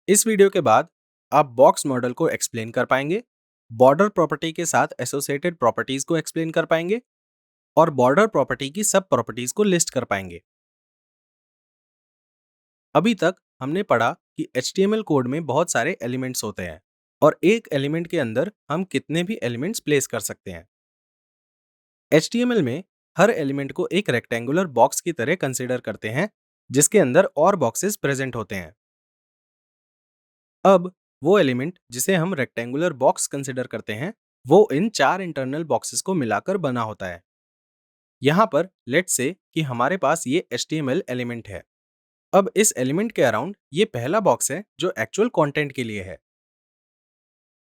इस वीडियो के बाद आप बॉक्स मॉडल को एक्सप्लेन कर पाएंगे, बॉर्डर प्रॉपर्टी के साथ एसोसिएटेड प्रॉपर्टीज को एक्सप्लेन कर पाएंगे और बॉर्डर प्रॉपर्टी की सब प्रॉपर्टीज को लिस्ट कर पाएंगे। अभी तक हमने पढ़ा कि HTML कोड में बहुत सारे एलिमेंट्स होते हैं और एक एलिमेंट के अंदर हम कितने भी एलिमेंट्स प्लेस कर सकते हैं। HTML में हर एलिमेंट को एक रेक्टेंगुलर बॉक्स की तरह कंसीडर करते हैं जिसके अंदर और बॉक्सेस प्रेजेंट होते हैं। अब वो एलिमेंट जिसे हम रेक्टेंगुलर बॉक्स कंसिडर करते हैं वो इन चार इंटरनल बॉक्सेस को मिलाकर बना होता है। यहाँ पर लेट्स से कि हमारे पास ये HTML एलिमेंट है। अब इस एलिमेंट के अराउंड ये पहला बॉक्स है जो एक्चुअल कंटेंट के लिए है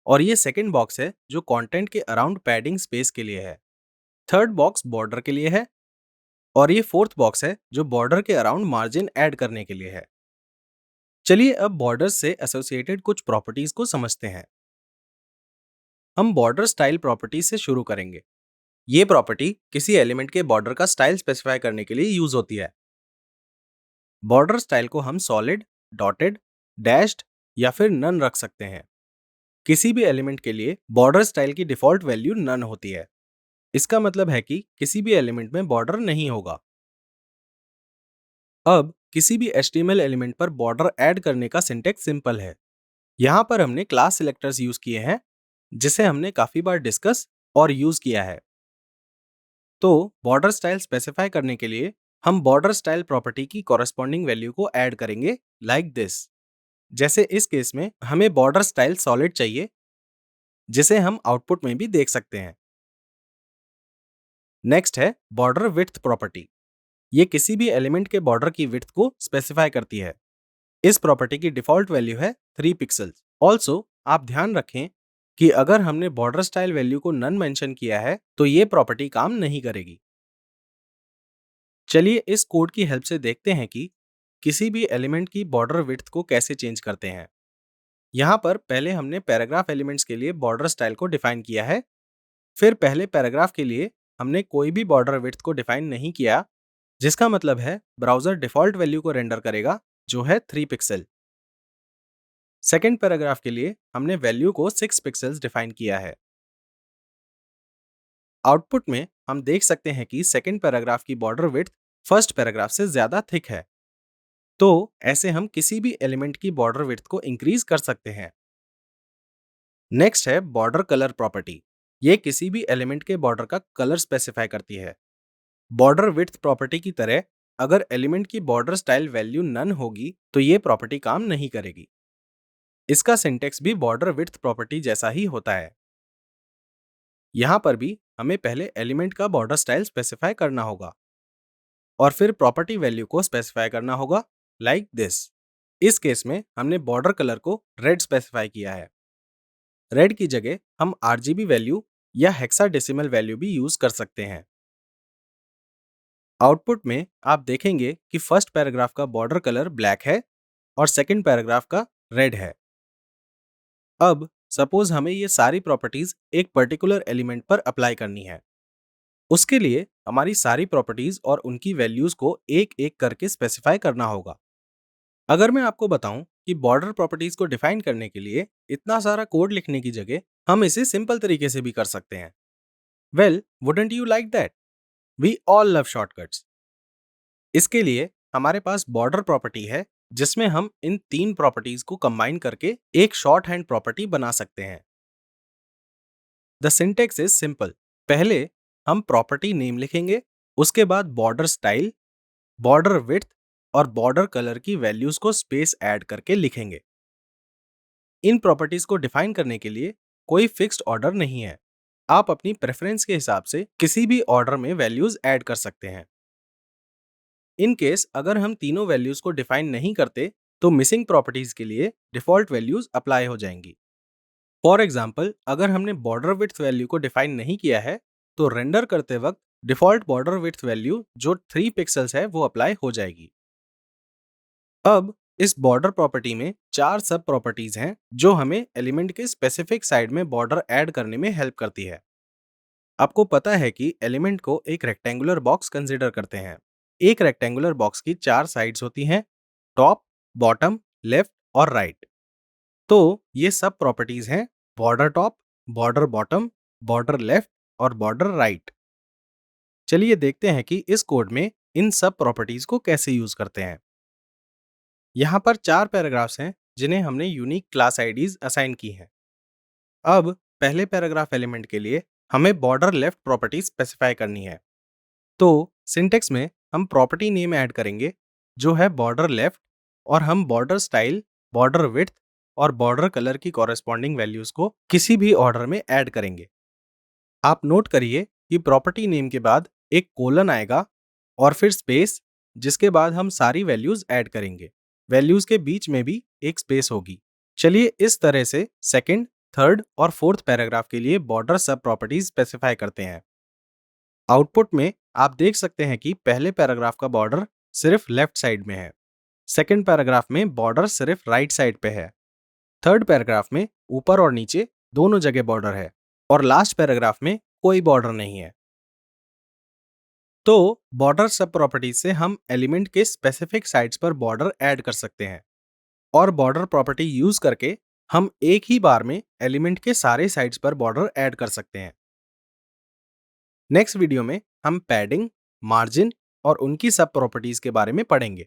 और ये सेकंड बॉक्स है जो कंटेंट के अराउंड पैडिंग स्पेस के लिए है। थर्ड बॉक्स बॉर्डर के लिए है और ये फोर्थ बॉक्स है जो बॉर्डर के अराउंड मार्जिन ऐड करने के लिए है। चलिए अब बॉर्डर से एसोसिएटेड कुछ प्रॉपर्टीज को समझते हैं। हम बॉर्डर स्टाइल प्रॉपर्टी से शुरू करेंगे। ये प्रॉपर्टी किसी एलिमेंट के बॉर्डर का स्टाइल स्पेसिफाई करने के लिए यूज होती है। बॉर्डर स्टाइल को हम सॉलिड, डॉटेड, डैश्ड या फिर नन रख सकते हैं। किसी भी एलिमेंट के लिए बॉर्डर स्टाइल की डिफॉल्ट वैल्यू नन होती है। इसका मतलब है कि किसी भी एलिमेंट में बॉर्डर नहीं होगा। अब किसी भी HTML एलिमेंट पर बॉर्डर ऐड करने का सिंटेक्स सिंपल है। यहाँ पर हमने क्लास सिलेक्टर्स यूज किए हैं जिसे हमने काफी बार डिस्कस और यूज किया है। तो बॉर्डर स्टाइल स्पेसिफाई करने के लिए हम बॉर्डर स्टाइल प्रॉपर्टी की कॉरेस्पॉन्डिंग वैल्यू को ऐड करेंगे लाइक दिस। जैसे इस केस में हमें बॉर्डर स्टाइल सॉलिड चाहिए जिसे हम आउटपुट में भी देख सकते हैं। नेक्स्ट है बॉर्डर विड्थ प्रॉपर्टी। ये किसी भी एलिमेंट के बॉर्डर की विड्थ को स्पेसिफाई करती है। इस प्रॉपर्टी की डिफॉल्ट वैल्यू है 3 पिक्सेल्स। ऑल्सो आप ध्यान रखें कि अगर हमने बॉर्डर स्टाइल वैल्यू को नन मेंशन किया है तो ये प्रॉपर्टी काम नहीं करेगी। चलिए इस कोड की हेल्प से देखते हैं कि किसी भी एलिमेंट की बॉर्डर विड्थ को कैसे चेंज करते हैं। यहाँ पर पहले हमने पैराग्राफ एलिमेंट्स के लिए बॉर्डर स्टाइल को डिफाइन किया है। फिर पहले पैराग्राफ के लिए हमने कोई भी बॉर्डर विड्थ को डिफाइन नहीं किया, जिसका मतलब है ब्राउजर डिफॉल्ट वैल्यू को रेंडर करेगा जो है 3 पिक्सल। सेकेंड पैराग्राफ के लिए हमने वैल्यू को 6 पिक्सल्स डिफाइन किया है। आउटपुट में हम देख सकते हैं कि सेकेंड पैराग्राफ की बॉर्डर विड्थ फर्स्ट पैराग्राफ से ज्यादा थिक है। तो ऐसे हम किसी भी एलिमेंट की बॉर्डर विड्थ को इंक्रीज कर सकते हैं। नेक्स्ट है बॉर्डर कलर प्रॉपर्टी। ये किसी भी एलिमेंट के बॉर्डर का कलर स्पेसिफाई करती है। बॉर्डर विड्थ प्रॉपर्टी की तरह अगर एलिमेंट की बॉर्डर स्टाइल वैल्यू नन होगी तो ये प्रॉपर्टी काम नहीं करेगी। इसका सिंटेक्स भी बॉर्डर विड्थ प्रॉपर्टी जैसा ही होता है। यहाँ पर भी हमें पहले एलिमेंट का बॉर्डर स्टाइल स्पेसिफाई करना होगा और फिर प्रॉपर्टी वैल्यू को स्पेसिफाई करना होगा लाइक दिस। इस केस में हमने बॉर्डर कलर को रेड स्पेसिफाई किया है। रेड की जगह हम RGB वैल्यू या हेक्साडेसिमल वैल्यू भी यूज कर सकते हैं। आउटपुट में आप देखेंगे कि फर्स्ट पैराग्राफ का बॉर्डर कलर ब्लैक है और सेकंड पैराग्राफ का रेड है। अब सपोज हमें ये सारी प्रॉपर्टीज एक पर्टिकुलर एलिमेंट पर अप्लाई करनी है। उसके लिए हमारी सारी प्रॉपर्टीज और उनकी वैल्यूज को एक एक करके स्पेसिफाई करना होगा। अगर मैं आपको बताऊं कि बॉर्डर प्रॉपर्टीज को डिफाइन करने के लिए इतना सारा कोड लिखने की जगह हम इसे सिंपल तरीके से भी कर सकते हैं। Well, wouldn't you like that? We all love shortcuts. इसके लिए हमारे पास बॉर्डर प्रॉपर्टी है जिसमें हम इन तीन प्रॉपर्टीज को कंबाइन करके एक शॉर्ट हैंड प्रॉपर्टी बना सकते हैं। The syntax is simple. पहले हम प्रॉपर्टी नेम लिखेंगे, उसके बाद बॉर्डर स्टाइल, बॉर्डर विड्थ और बॉर्डर कलर की वैल्यूज को स्पेस ऐड करके लिखेंगे। इन प्रॉपर्टीज को डिफाइन करने के लिए कोई फिक्स्ड ऑर्डर नहीं है। आप अपनी प्रेफरेंस के हिसाब से किसी भी ऑर्डर में वैल्यूज ऐड कर सकते हैं। इन केस अगर हम तीनों वैल्यूज को डिफाइन नहीं करते तो मिसिंग प्रॉपर्टीज के लिए डिफॉल्ट वैल्यूज अप्लाई हो जाएंगी। फॉर एग्जाम्पल, अगर हमने बॉर्डर विड्थ वैल्यू को डिफाइन नहीं किया है तो रेंडर करते वक्त डिफॉल्ट बॉर्डर विड्थ वैल्यू जो 3 पिक्सल्स है वो अप्लाई हो जाएगी। अब इस बॉर्डर प्रॉपर्टी में 4 सब प्रॉपर्टीज हैं जो हमें एलिमेंट के स्पेसिफिक साइड में बॉर्डर ऐड करने में हेल्प करती है। आपको पता है कि एलिमेंट को एक रेक्टेंगुलर बॉक्स कंसीडर करते हैं। एक रेक्टेंगुलर बॉक्स की 4 साइड्स होती हैं, टॉप, बॉटम, लेफ्ट और राइट। तो ये सब प्रॉपर्टीज हैं border top, border bottom, border left और बॉर्डर राइट। चलिए देखते हैं कि इस कोड में इन सब प्रॉपर्टीज को कैसे यूज करते हैं। यहाँ पर 4 पैराग्राफ्स हैं जिन्हें हमने यूनिक क्लास आईडीज असाइन की हैं। अब पहले पैराग्राफ एलिमेंट के लिए हमें बॉर्डर लेफ्ट प्रॉपर्टी स्पेसिफाई करनी है। तो सिंटेक्स में हम प्रॉपर्टी नेम ऐड करेंगे जो है बॉर्डर लेफ्ट, और हम बॉर्डर स्टाइल, बॉर्डर विड्थ और बॉर्डर कलर की कॉरेस्पॉन्डिंग वैल्यूज को किसी भी ऑर्डर में ऐड करेंगे। आप नोट करिए कि प्रॉपर्टी नेम के बाद एक कोलन आएगा और फिर स्पेस, जिसके बाद हम सारी वैल्यूज ऐड करेंगे। वैल्यूज के बीच में भी एक स्पेस होगी। चलिए इस तरह से सेकंड, थर्ड और फोर्थ पैराग्राफ के लिए बॉर्डर सब प्रॉपर्टीज स्पेसिफाई करते हैं। आउटपुट में आप देख सकते हैं कि पहले पैराग्राफ का बॉर्डर सिर्फ लेफ्ट साइड में है, सेकंड पैराग्राफ में बॉर्डर सिर्फ राइट साइड पे है, थर्ड पैराग्राफ में ऊपर और नीचे दोनों जगह बॉर्डर है, और लास्ट पैराग्राफ में कोई बॉर्डर नहीं है। तो बॉर्डर सब प्रॉपर्टीज से हम एलिमेंट के स्पेसिफिक साइड्स पर बॉर्डर ऐड कर सकते हैं, और बॉर्डर प्रॉपर्टी यूज करके हम एक ही बार में एलिमेंट के सारे साइड्स पर बॉर्डर ऐड कर सकते हैं। नेक्स्ट वीडियो में हम पैडिंग, मार्जिन और उनकी सब प्रॉपर्टीज के बारे में पढ़ेंगे।